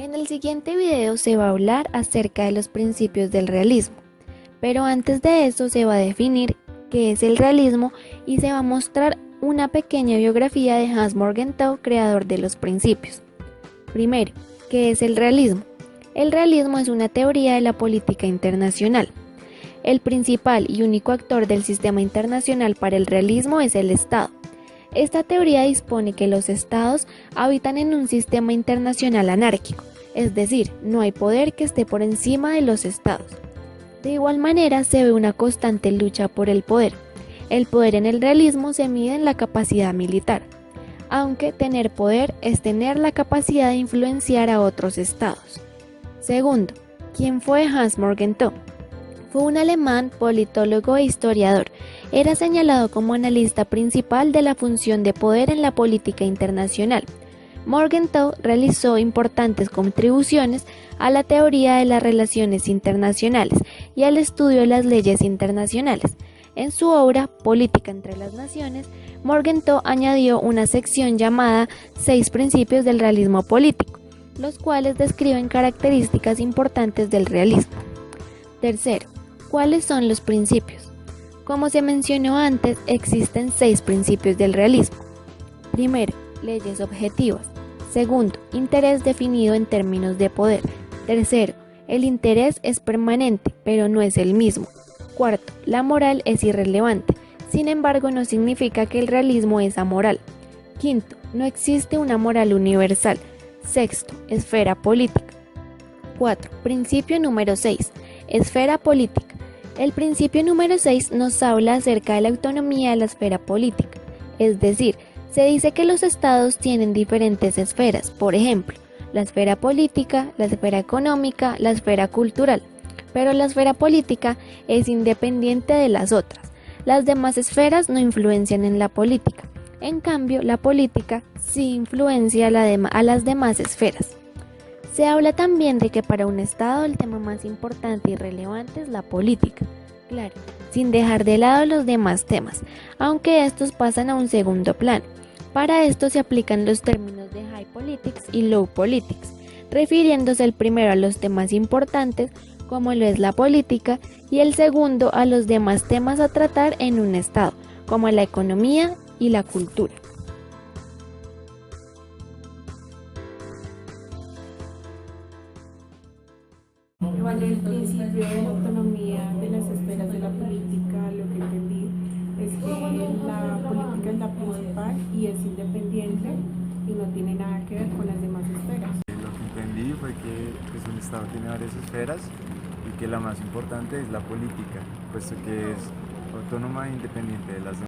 En el siguiente video se va a hablar acerca de los principios del realismo, pero antes de eso se va a definir qué es el realismo y se va a mostrar una pequeña biografía de Hans Morgenthau, creador de los principios. Primero, ¿qué es el realismo? El realismo es una teoría de la política internacional. El principal y único actor del sistema internacional para el realismo es el Estado. Esta teoría dispone que los estados habitan en un sistema internacional anárquico, es decir, no hay poder que esté por encima de los estados. De igual manera se ve una constante lucha por el poder. El poder en el realismo se mide en la capacidad militar, aunque tener poder es tener la capacidad de influenciar a otros estados. Segundo, ¿quién fue Hans Morgenthau? Fue un alemán, politólogo e historiador. Era señalado como analista principal de la función de poder en la política internacional. Morgenthau realizó importantes contribuciones a la teoría de las relaciones internacionales y al estudio de las leyes internacionales. En su obra Política entre las Naciones, Morgenthau añadió una sección llamada 6 principios del realismo político, los cuales describen características importantes del realismo. Tercero, ¿cuáles son los principios? Como se mencionó antes, existen 6 principios del realismo. Primero, leyes objetivas. Segundo, interés definido en términos de poder. Tercero, el interés es permanente, pero no es el mismo. Cuarto, la moral es irrelevante. Sin embargo, no significa que el realismo es amoral. Quinto, no existe una moral universal. Sexto, esfera política. 4. Principio número 6. Esfera política. El principio número 6 nos habla acerca de la autonomía de la esfera política. Es decir, se dice que los estados tienen diferentes esferas, por ejemplo, la esfera política, la esfera económica, la esfera cultural. Pero la esfera política es independiente de las otras. Las demás esferas no influencian en la política. En cambio, la política sí influencia a las demás esferas. Se habla también de que para un Estado el tema más importante y relevante es la política, claro, sin dejar de lado los demás temas, aunque estos pasan a un segundo plano. Para esto se aplican los términos de high politics y low politics, refiriéndose el primero a los temas importantes, como lo es la política, y el segundo a los demás temas a tratar en un Estado, como la economía y la cultura. Igual el principio de la autonomía de las esferas de la política, lo que entendí es que la política es la principal y es independiente y no tiene nada que ver con las demás esferas. Lo que entendí fue que un Estado tiene varias esferas y que la más importante es la política, puesto que es autónoma e independiente de las demás.